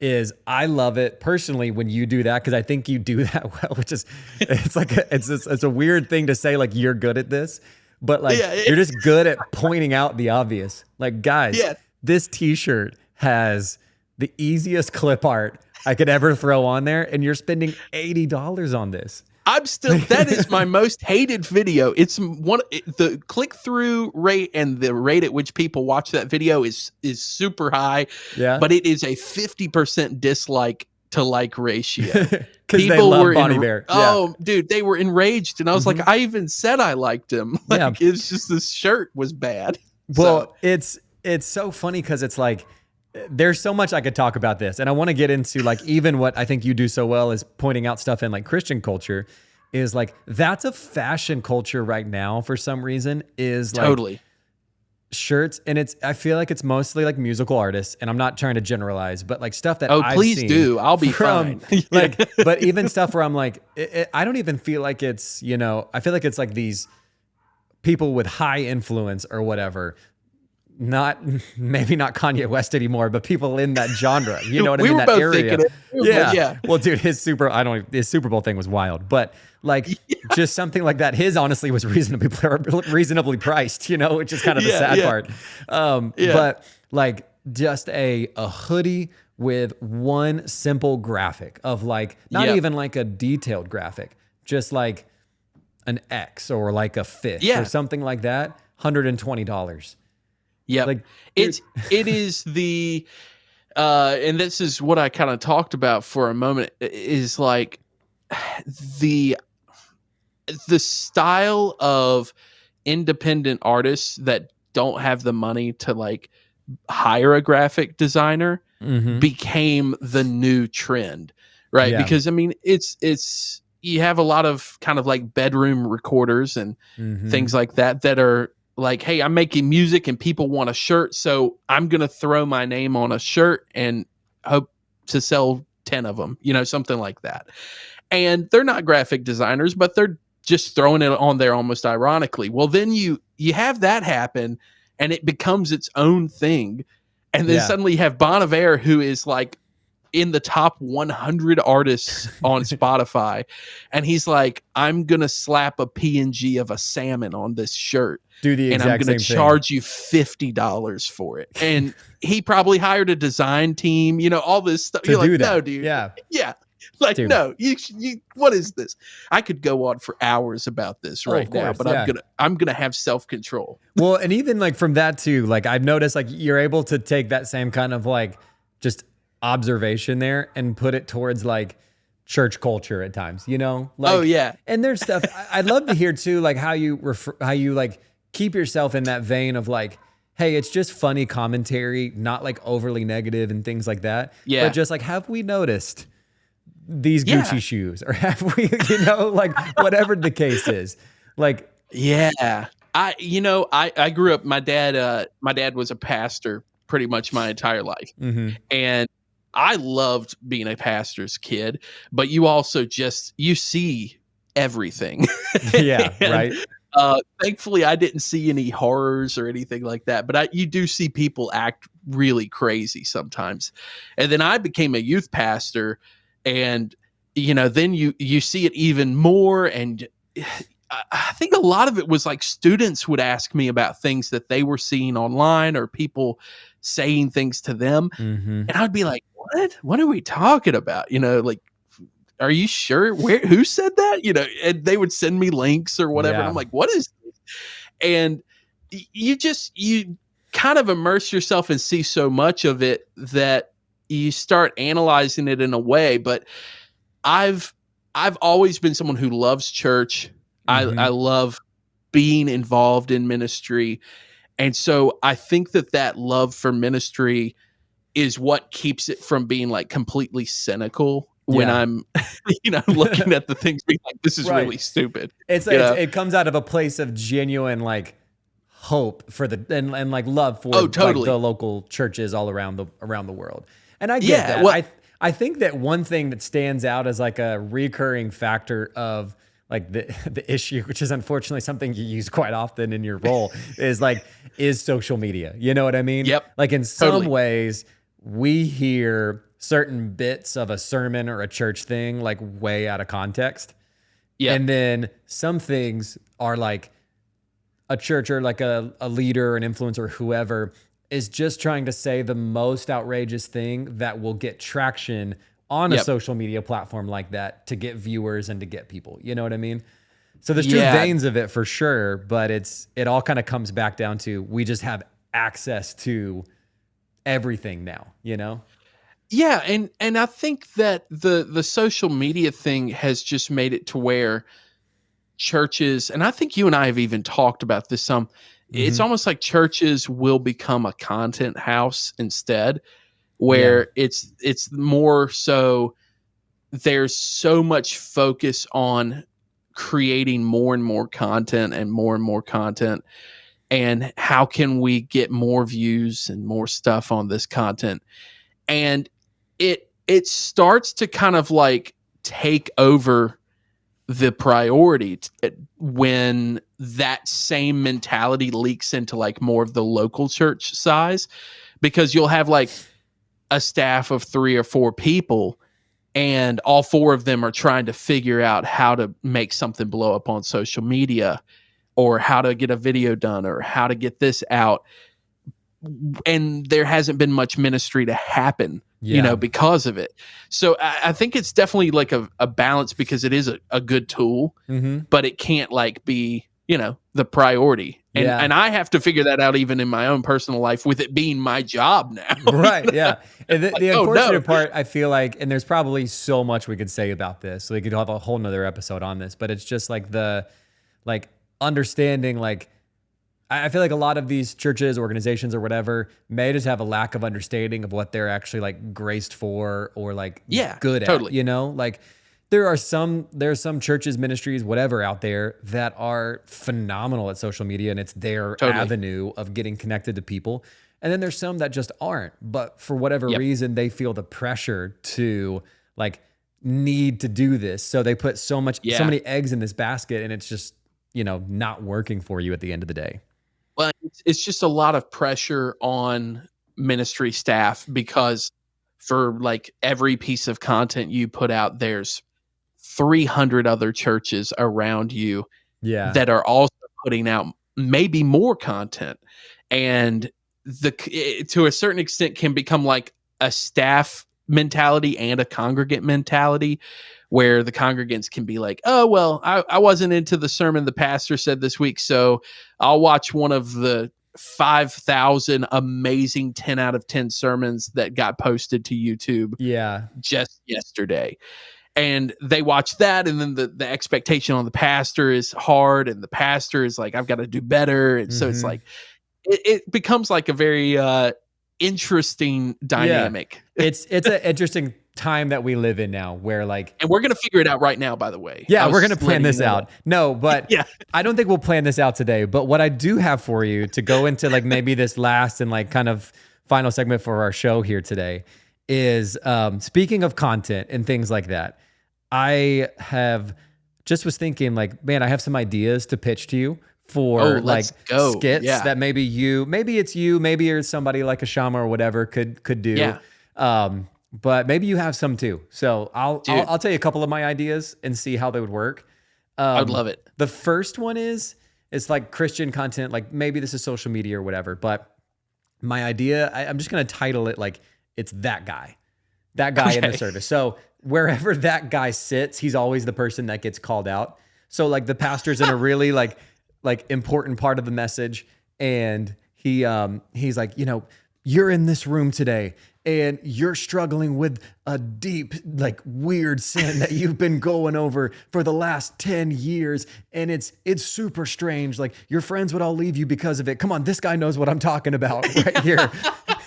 [SPEAKER 1] is I love it personally when you do that, because I think you do that well, which is it's like it's a weird thing to say, like you're good at this, but like you're just good at pointing out the obvious. Like, guys, this t-shirt has the easiest clip art I could ever throw on there, and you're spending $80 on this.
[SPEAKER 2] That is my most hated video. It's the click-through rate and the rate at which people watch that video is super high. Yeah. But it is a 50% dislike to like ratio.
[SPEAKER 1] Because they love Bon Iver.
[SPEAKER 2] Oh, dude, they were enraged. And I was like, I even said I liked him. Like, it's just this shirt was bad.
[SPEAKER 1] Well, it's so funny because it's like, there's so much I could talk about this, and I want to get into like even what I think you do so well is pointing out stuff in like Christian culture is like that's a fashion culture right now for some reason is like
[SPEAKER 2] totally
[SPEAKER 1] shirts, and I feel like it's mostly like musical artists, and I'm not trying to generalize, but like stuff that
[SPEAKER 2] please do, I'll be fine.
[SPEAKER 1] Like, but even stuff where I'm like I don't even feel like it's, you know, I feel like it's like these people with high influence or whatever. Maybe not Kanye West anymore, but people in that genre, you know what I mean? That area. Yeah. Well, dude, his Super Bowl thing was wild, but like just something like that. His honestly was reasonably priced, you know, which is kind of the sad part. But like just a hoodie with one simple graphic of like, not even like a detailed graphic, just like an X or like a fish or something like that. $120.
[SPEAKER 2] Yeah, like it is the and this is what I kind of talked about for a moment, is like the style of independent artists that don't have the money to like hire a graphic designer became the new trend, right? Because I mean, it's you have a lot of kind of like bedroom recorders and things like that are like, hey, I'm making music and people want a shirt, so I'm going to throw my name on a shirt and hope to sell 10 of them, you know, something like that. And they're not graphic designers, but they're just throwing it on there almost ironically. Well, then you have that happen and it becomes its own thing. And then suddenly you have Bon Iver, who is like in the top 100 artists on Spotify. And he's like, I'm going to slap a PNG of a salmon on this shirt.
[SPEAKER 1] Do the
[SPEAKER 2] and I'm
[SPEAKER 1] exact
[SPEAKER 2] going to
[SPEAKER 1] same
[SPEAKER 2] charge you $50 for it. And he probably hired a design team, all this stuff.
[SPEAKER 1] To
[SPEAKER 2] You're
[SPEAKER 1] do
[SPEAKER 2] like,
[SPEAKER 1] that.
[SPEAKER 2] no, dude.
[SPEAKER 1] Yeah.
[SPEAKER 2] Yeah. Like,
[SPEAKER 1] Dude.
[SPEAKER 2] no, you, what is this? I could go on for hours about this right now, but I'm gonna have self-control.
[SPEAKER 1] Well, and even like from that too, like I've noticed like you're able to take that same kind of like just observation there and put it towards like church culture at times, Like,
[SPEAKER 2] oh yeah.
[SPEAKER 1] And there's stuff I'd love to hear too, like how you like keep yourself in that vein of like, hey, it's just funny commentary, not like overly negative and things like that.
[SPEAKER 2] Yeah.
[SPEAKER 1] But just like, have we noticed these Gucci shoes, or have we, like whatever the case is, like,
[SPEAKER 2] yeah, I grew up, my dad was a pastor pretty much my entire life.
[SPEAKER 1] mm-hmm.
[SPEAKER 2] And I loved being a pastor's kid, but you also you see everything.
[SPEAKER 1] Yeah. Right.
[SPEAKER 2] Thankfully I didn't see any horrors or anything like that, but you do see people act really crazy sometimes. And then I became a youth pastor, and then you see it even more. And I think a lot of it was like students would ask me about things that they were seeing online, or people saying things to them.
[SPEAKER 1] Mm-hmm.
[SPEAKER 2] And I'd be like, what are we talking about? Like, are you sure? Who said that? And they would send me links or whatever.
[SPEAKER 1] Yeah.
[SPEAKER 2] And I'm like, what is this? And you kind of immerse yourself and see so much of it that you start analyzing it in a way. But I've always been someone who loves church.
[SPEAKER 1] Mm-hmm.
[SPEAKER 2] I love being involved in ministry. And so I think that love for ministry is what keeps it from being like completely cynical when I'm, looking at the things being like, this is really stupid.
[SPEAKER 1] It comes out of a place of genuine like hope for and like love for
[SPEAKER 2] totally.
[SPEAKER 1] like, the local churches all around the world. And I get that. Well, I think that one thing that stands out as like a recurring factor of like the issue, which is unfortunately something you use quite often in your role, is social media. You know what I mean?
[SPEAKER 2] Yep.
[SPEAKER 1] Like in some ways, we hear certain bits of a sermon or a church thing like way out of context. Yeah. And then some things are like a church or like a leader, an influencer, whoever is just trying to say the most outrageous thing that will get traction on a social media platform like that to get viewers and to get people. You know what I mean? So there's two veins of it for sure, but it all kind of comes back down to we just have access to everything now,
[SPEAKER 2] Yeah, and I think that the social media thing has just made it to where churches, and I think you and I have even talked about this some, it's almost like churches will become a content house instead, where it's more so there's so much focus on creating more and more content and how can we get more views and more stuff on this content. And it starts to kind of like take over the priority when that same mentality leaks into like more of the local church size, because you'll have like a staff of 3 or 4 people and all 4 of them are trying to figure out how to make something blow up on social media, or how to get a video done, or how to get this out. And there hasn't been much ministry to happen, because of it. So I think it's definitely like a balance, because it is a good tool, but it can't like be, the priority. And I have to figure that out even in my own personal life, with it being my job now.
[SPEAKER 1] Right. Yeah. And the unfortunate part, I feel like, and there's probably so much we could say about this, so we could have a whole nother episode on this, but it's just like understanding, like, I feel like a lot of these churches, organizations, or whatever may just have a lack of understanding of what they're actually like graced for, or like good at, like there's some churches, ministries, whatever out there that are phenomenal at social media, and it's their avenue of getting connected to people. And then there's some that just aren't, but for whatever reason, they feel the pressure to like need to do this. So they put so many eggs in this basket, and it's just, not working for you at the end of the day.
[SPEAKER 2] Well, it's just a lot of pressure on ministry staff, because for like every piece of content you put out, there's 300 other churches around you that are also putting out maybe more content, and to a certain extent can become like a staff mentality and a congregant mentality, where the congregants can be like, oh, well, I wasn't into the sermon the pastor said this week, so I'll watch one of the 5,000 amazing 10 out of 10 sermons that got posted to YouTube just yesterday. And they watch that, and then the expectation on the pastor is hard, and the pastor is like, I've got to do better. And so it's like, it becomes like a very interesting dynamic.
[SPEAKER 1] Yeah. It's an interesting time that we live in now, where like,
[SPEAKER 2] and we're going to figure it out right now, by the way.
[SPEAKER 1] Yeah, we're going to plan this out. No, but I don't think we'll plan this out today. But what I do have for you to go into like maybe this last and like kind of final segment for our show here today is speaking of content and things like that. I have just was thinking like, man, I have some ideas to pitch to you for like skits that maybe it's you, maybe you're somebody like a Shama or whatever could do. Yeah. But maybe you have some too. So I'll tell you a couple of my ideas and see how they would work.
[SPEAKER 2] I would love it.
[SPEAKER 1] The first one is it's like Christian content, like maybe this is social media or whatever, but my idea, I'm just going to title it like it's that guy in the service. So wherever that guy sits, he's always the person that gets called out. So like the pastor's in a really like important part of the message, and he's like, you're in this room today and you're struggling with a deep, like weird sin that you've been going over for the last 10 years. And it's super strange. Like your friends would all leave you because of it. Come on, this guy knows what I'm talking about right here.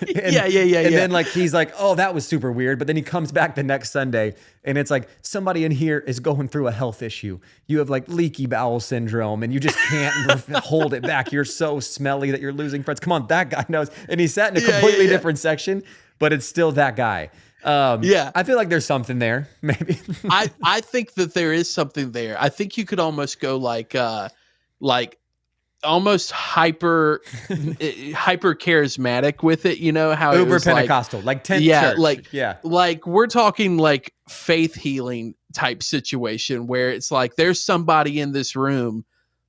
[SPEAKER 1] And then like, he's like, oh, that was super weird. But then he comes back the next Sunday and it's like somebody in here is going through a health issue. You have like leaky bowel syndrome and you just can't hold it back. You're so smelly that you're losing friends. Come on, that guy knows. And he sat in a completely different section, but it's still that guy. I feel like there's something there, maybe.
[SPEAKER 2] I think that there is something there. I think you could almost go like almost hyper charismatic with it. You know how
[SPEAKER 1] Uber Pentecostal, like tent church.
[SPEAKER 2] Like we're talking like faith healing type situation where it's like there's somebody in this room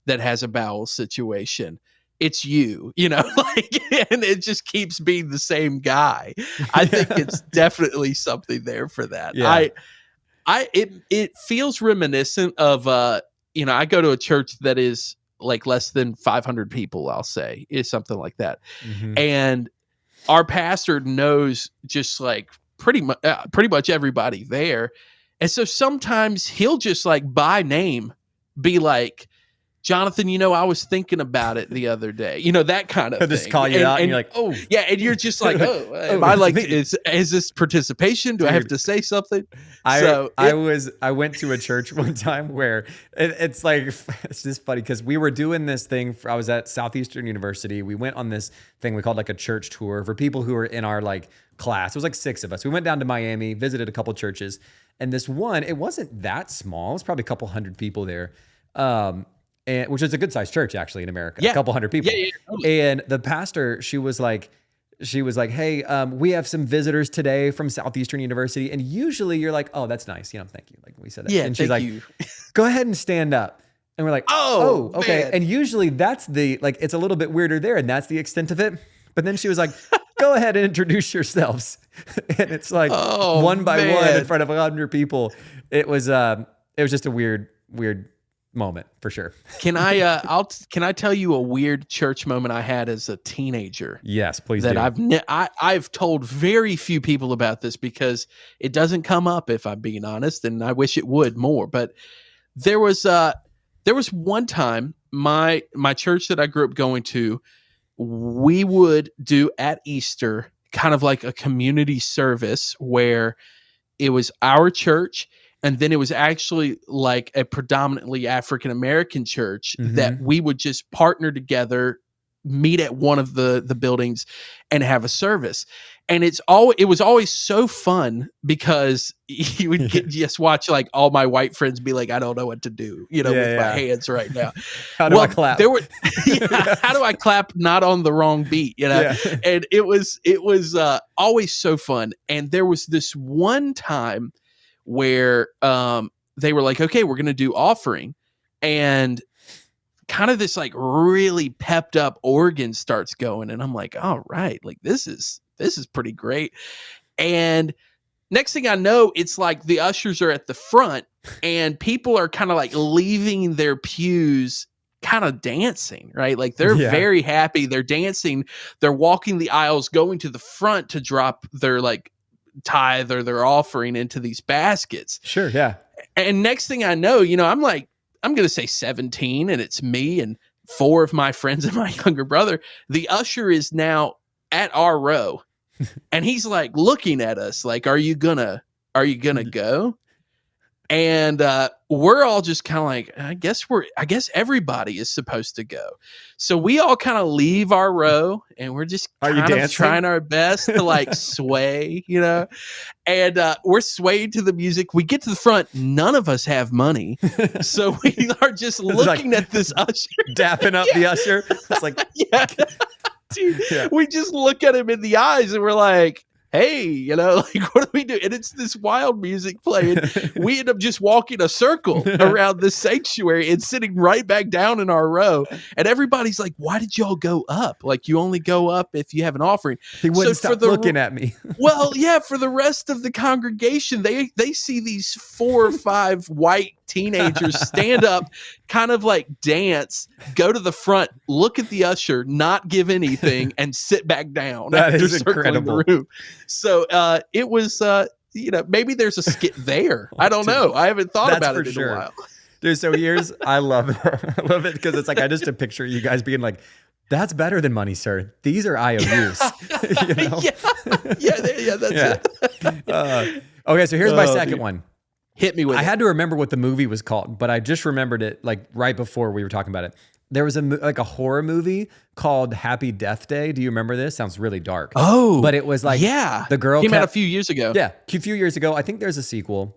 [SPEAKER 2] that has a bowel situation. It's you, like, and it just keeps being the same guy. I think it's definitely something there for that. Yeah. It feels reminiscent of, I go to a church that is like less than 500 people, I'll say, is something like that. Mm-hmm. And our pastor knows just like pretty much everybody there. And so sometimes he'll just like by name be like, Jonathan, I was thinking about it the other day. That kind of thing.
[SPEAKER 1] Just call you out and you're like, oh.
[SPEAKER 2] Yeah, and you're just like, oh, am I like, is this participation? Do I have to say something?
[SPEAKER 1] I went to a church one time where it's like, it's just funny because we were doing this thing. I was at Southeastern University. We went on this thing we called like a church tour for people who were in our like class. It was like 6 of us. We went down to Miami, visited a couple churches. And this one, it wasn't that small. It was probably a couple hundred people there. And which is a good sized church actually in America, a couple hundred people. Yeah, totally. And the pastor, she was like, hey, we have some visitors today from Southeastern University. And usually you're like, oh, that's nice. Thank you. Like we said that.
[SPEAKER 2] Yeah,
[SPEAKER 1] and she's like, go ahead and stand up. And we're like, oh, okay. Man. And usually that's it's a little bit weirder there. And that's the extent of it. But then she was like, go ahead and introduce yourselves. And it's like one by one in front of 100 people. It was just a weird moment for sure.
[SPEAKER 2] Can I tell you a weird church moment I had as a teenager?
[SPEAKER 1] Yes, please.
[SPEAKER 2] That I've told very few people about this because it doesn't come up, if I'm being honest, and I wish it would more. But there was one time my church that I grew up going to, we would do at Easter kind of like a community service where it was our church. And then it was actually like a predominantly African-American church that we would just partner together, meet at one of the buildings and have a service. And it was always so fun because you would just watch like all my white friends be like, I don't know what to do, with my hands right now.
[SPEAKER 1] How do I clap?
[SPEAKER 2] How do I clap not on the wrong beat,
[SPEAKER 1] Yeah.
[SPEAKER 2] And it was always so fun. And there was this one time where they were like, okay, we're going to do offering, and kind of this like really pepped up organ starts going, and I'm like, all right, like this is pretty great. And next thing I know, it's like the ushers are at the front and people are kind of like leaving their pews, kind of dancing, right? Like they're very happy. They're dancing. They're walking the aisles, going to the front to drop their like tithe or their offering into these baskets.
[SPEAKER 1] Sure. Yeah.
[SPEAKER 2] And next thing I know, I'm like, I'm going to say 17, and it's me and 4 of my friends and my younger brother. The usher is now at our row, and he's like looking at us like, are you gonna go? And we're all just kind of like, I guess everybody is supposed to go. So we all kind of leave our row, and we're just kind of trying our best to like sway, and we're swaying to the music. We get to the front. None of us have money. So we are just looking at this usher.
[SPEAKER 1] Dapping up the usher. It's like,
[SPEAKER 2] Dude, we just look at him in the eyes and we're like, hey, like, what do we do? And it's this wild music playing. We end up just walking a circle around this sanctuary and sitting right back down in our row. And everybody's like, why did y'all go up? Like, you only go up if you have an offering.
[SPEAKER 1] He wouldn't stop looking at me.
[SPEAKER 2] Well, yeah, for the rest of the congregation, they see these 4 or 5 white teenagers stand up, kind of like dance, go to the front, look at the usher, not give anything, and sit back down.
[SPEAKER 1] That is incredible.
[SPEAKER 2] The room. So it was, maybe there's a skit there. I don't know. I haven't thought about it in a while.
[SPEAKER 1] Dude, so I love it. I love it because it's like, I just picture you guys being like, that's better than money, sir. These are IOUs.
[SPEAKER 2] That's it.
[SPEAKER 1] Okay, so here's my second one.
[SPEAKER 2] Hit me with it.
[SPEAKER 1] I had to remember what the movie was called, but I just remembered it like right before we were talking about it. There was a horror movie called Happy Death Day. Do you remember this? Sounds really dark.
[SPEAKER 2] Oh,
[SPEAKER 1] but it was like, the girl
[SPEAKER 2] came out a few years ago.
[SPEAKER 1] Yeah, a few years ago. I think there's a sequel.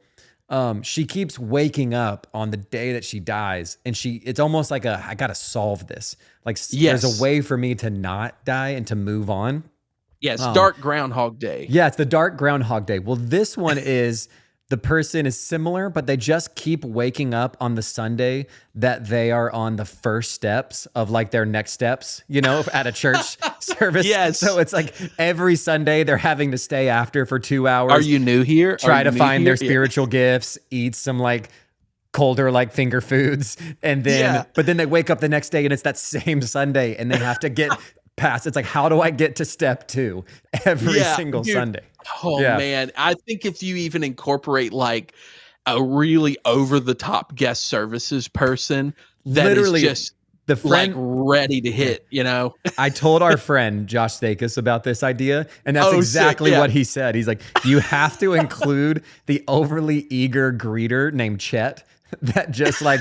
[SPEAKER 1] She keeps waking up on the day that she dies, and it's almost like I gotta solve this. Like, there's a way for me to not die and to move on.
[SPEAKER 2] Yes, Dark Groundhog Day.
[SPEAKER 1] Yeah, it's the Dark Groundhog Day. Well, this one is the person is similar, but they just keep waking up on the Sunday that they are on the first steps of like their next steps, at a church service.
[SPEAKER 2] Yes.
[SPEAKER 1] So it's like every Sunday they're having to stay after for 2 hours.
[SPEAKER 2] Are you new here?
[SPEAKER 1] Try to find their spiritual gifts, eat some like colder like finger foods, and then but then they wake up the next day and it's that same Sunday and they have to get past. It's like, how do I get to step 2 every single Sunday?
[SPEAKER 2] Oh man, I think if you even incorporate like a really over the top guest services person that literally is just the friend like ready to hit,
[SPEAKER 1] I told our friend Josh Stakis about this idea, and that's exactly what he said. He's like, you have to include the overly eager greeter named Chet that just like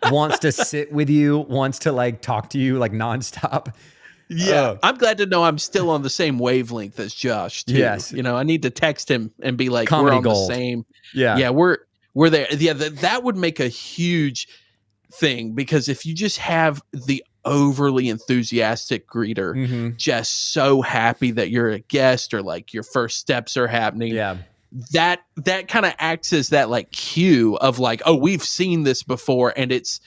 [SPEAKER 1] wants to sit with you, wants to like talk to you like nonstop.
[SPEAKER 2] Yeah, I'm glad to know I'm still on the same wavelength as Josh, too.
[SPEAKER 1] Yes.
[SPEAKER 2] I need to text him and be like,
[SPEAKER 1] Comedy
[SPEAKER 2] we're on
[SPEAKER 1] gold.
[SPEAKER 2] the same.
[SPEAKER 1] Yeah,
[SPEAKER 2] we're there. Yeah, that would make a huge thing, because if you just have the overly enthusiastic greeter just so happy that you're a guest or like your first steps are happening.
[SPEAKER 1] Yeah.
[SPEAKER 2] That kind of acts as that like cue of like, oh, we've seen this before and it's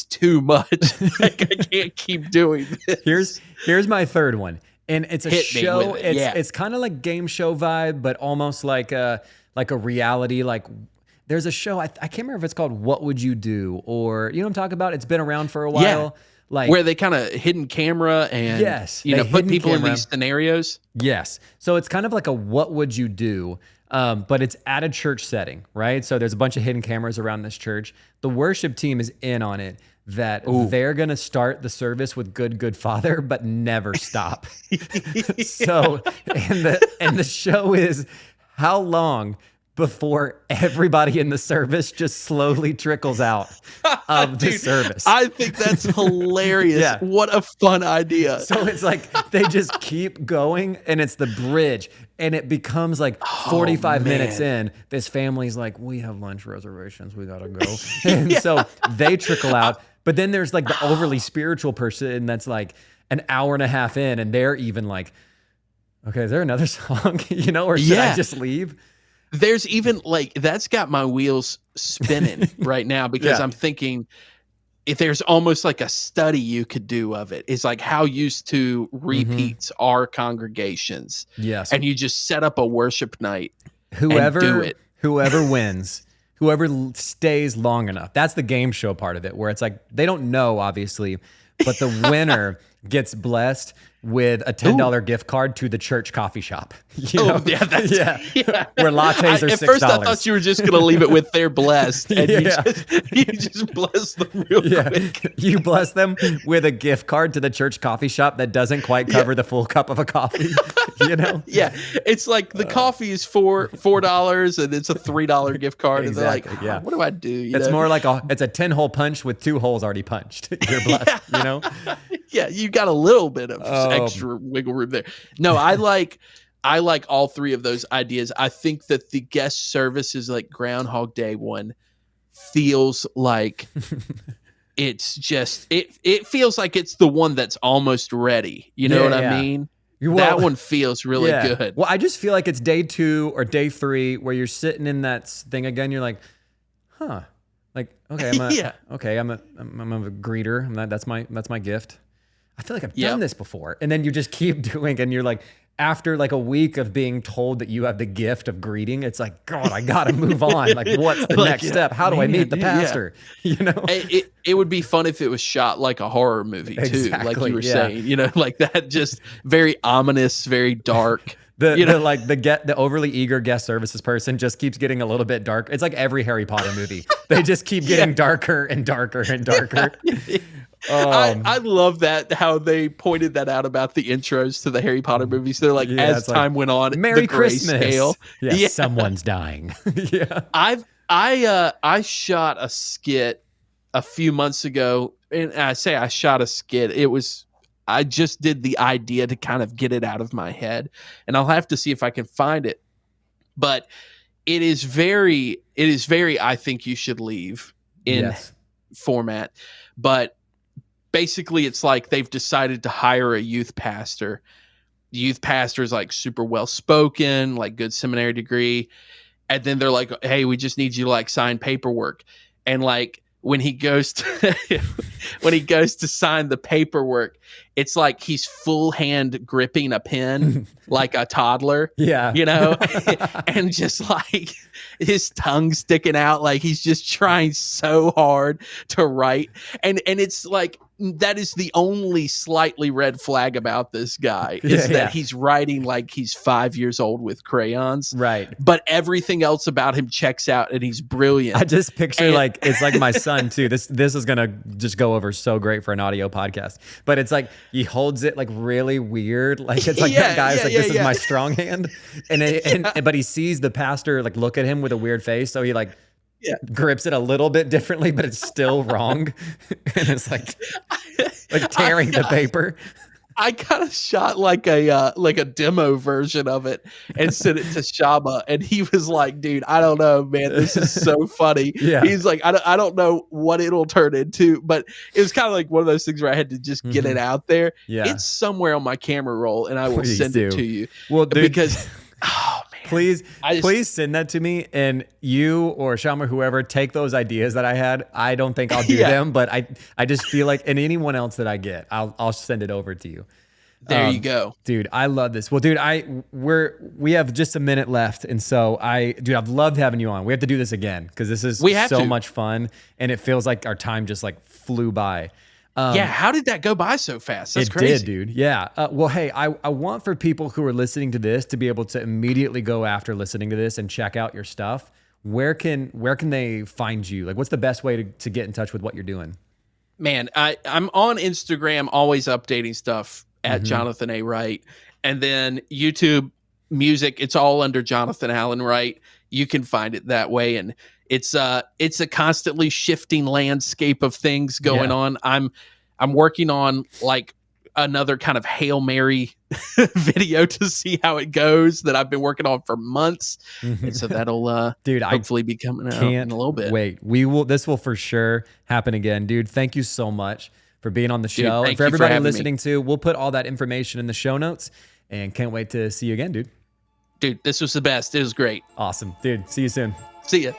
[SPEAKER 2] too much. Like, I can't keep doing this.
[SPEAKER 1] Here's my third one. And it's a show.
[SPEAKER 2] It's
[SPEAKER 1] kind of like game show vibe, but almost like a reality. Like, there's a show, I can't remember if it's called What Would You Do, or what I'm talking about? It's been around for a while.
[SPEAKER 2] Yeah.
[SPEAKER 1] Like,
[SPEAKER 2] where they kind of hidden camera and put people in these scenarios.
[SPEAKER 1] Yes. So it's kind of like a What Would You Do? But it's at a church setting, right? So there's a bunch of hidden cameras around this church. The worship team is in on it, that they're going to start the service with Good Father, but never stop. So, and the show is, how long before everybody in the service just slowly trickles out of the
[SPEAKER 2] Dude,
[SPEAKER 1] service.
[SPEAKER 2] I think that's hilarious.
[SPEAKER 1] Yeah.
[SPEAKER 2] What a fun idea.
[SPEAKER 1] So it's like they just keep going, and it's the bridge, and it becomes like 45 minutes in. This family's like, we have lunch reservations, we gotta go, and so they trickle out. But then there's like the overly spiritual person that's like an hour and a half in, and they're even like, okay, is there another song? Or should I just leave?
[SPEAKER 2] There's even like, that's got my wheels spinning right now, because I'm thinking, if there's almost like a study you could do of it, is like how used to repeats are congregations.
[SPEAKER 1] Yes.
[SPEAKER 2] And you just set up a worship night.
[SPEAKER 1] Whoever
[SPEAKER 2] and do it.
[SPEAKER 1] Whoever wins, whoever stays long enough. That's the game show part of it, where it's like they don't know, obviously, but the winner gets blessed with a $10 gift card to the church coffee shop. Where lattes are $6.
[SPEAKER 2] At first, I thought you were just going to leave it with they're blessed, and you just bless them real quick.
[SPEAKER 1] You bless them with a gift card to the church coffee shop that doesn't quite cover the full cup of a coffee.
[SPEAKER 2] Yeah, it's like the coffee is $4 and it's a $3 gift card,
[SPEAKER 1] Exactly,
[SPEAKER 2] and they're like, what do I do?
[SPEAKER 1] It's more like it's a 10-hole punch with 2 holes already punched. You're blessed.
[SPEAKER 2] Yeah, you got a little bit of extra wiggle room there. No, I like all three of those ideas. I think that the guest services like Groundhog Day one feels like it's just it feels like it's the one that's almost ready. You know what I mean? That one feels really good.
[SPEAKER 1] Well, I just feel like it's day 2 or day 3 where you're sitting in that thing again. You're like, huh? Like, okay, I'm a greeter. That's my gift. I feel like I've done this before. And then you just keep doing, and you're like, after like a week of being told that you have the gift of greeting, it's like, God, I got to move on. Like, what's the next step? How do I meet the pastor?
[SPEAKER 2] It would be fun if it was shot like a horror movie too, like you were saying, like that, just very ominous, very dark.
[SPEAKER 1] The overly eager guest services person just keeps getting a little bit dark. It's like every Harry Potter movie. They just keep getting darker and darker and darker.
[SPEAKER 2] I love that, how they pointed that out about the intros to the Harry Potter movies. They're like, as time went on,
[SPEAKER 1] Merry Christmas.
[SPEAKER 2] Scale.
[SPEAKER 1] Someone's dying.
[SPEAKER 2] I shot a skit a few months ago, and I say I shot a skit. I just did the idea to kind of get it out of my head, and I'll have to see if I can find it. But it is very, I think you should leave in format. But basically, it's like they've decided to hire a youth pastor. The youth pastor is like super well spoken, like good seminary degree. And then they're like, hey, we just need you to like sign paperwork. And like when he goes to sign the paperwork, it's like he's full hand gripping a pen like a toddler. And just like his tongue sticking out, like he's just trying so hard to write. And it's like, that is the only slightly red flag about this guy is that he's writing like he's 5 years old with crayons.
[SPEAKER 1] Right.
[SPEAKER 2] But everything else about him checks out, and he's brilliant.
[SPEAKER 1] I just picture it's like my son too. This is going to just go over so great for an audio podcast, but it's like he holds it like really weird. Like it's like that guy's like, this is my strong hand. But he sees the pastor like look at him with a weird face. So he like, grips it a little bit differently, but it's still wrong. And it's like tearing the paper.
[SPEAKER 2] I kind of shot like a demo version of it and sent it to Shama, and he was like, dude, I don't know, man, this is so funny. He's like, I don't know what it'll turn into, but it was kind of like one of those things where I had to just get it out there. It's somewhere on my camera roll, and I will send it to you.
[SPEAKER 1] Well, dude,
[SPEAKER 2] because
[SPEAKER 1] please send that to me, and you or Shama, whoever, take those ideas that I had. I don't think I'll do them, but I just feel like, and anyone else that I get, I'll send it over to you.
[SPEAKER 2] There you go.
[SPEAKER 1] Dude, I love this. Well, dude, we have just a minute left, and so I've loved having you on. We have to do this again because this is so much fun, and it feels like our time just like flew by.
[SPEAKER 2] How did that go by so fast? That's crazy.
[SPEAKER 1] It did, dude. Yeah. Well, hey, I want for people who are listening to this to be able to immediately go after listening to this and check out your stuff. Where can they find you? Like, what's the best way to get in touch with what you're doing?
[SPEAKER 2] Man, I'm on Instagram, always updating stuff at Jonathan A. Wright. And then YouTube music, it's all under Jonathan Allen Wright. you can find it that way. And it's a constantly shifting landscape of things going on. I'm working on like another kind of Hail Mary video to see how it goes that I've been working on for months. And so that'll
[SPEAKER 1] dude,
[SPEAKER 2] hopefully be coming out in a little bit.
[SPEAKER 1] Wait, this will for sure happen again. Dude, thank you so much for being on the show.
[SPEAKER 2] Dude,
[SPEAKER 1] and for everybody listening too, we'll put all that information in the show notes, and can't wait to see you again, dude.
[SPEAKER 2] Dude, this was the best. It was great.
[SPEAKER 1] Awesome. Dude, see you soon.
[SPEAKER 2] See ya.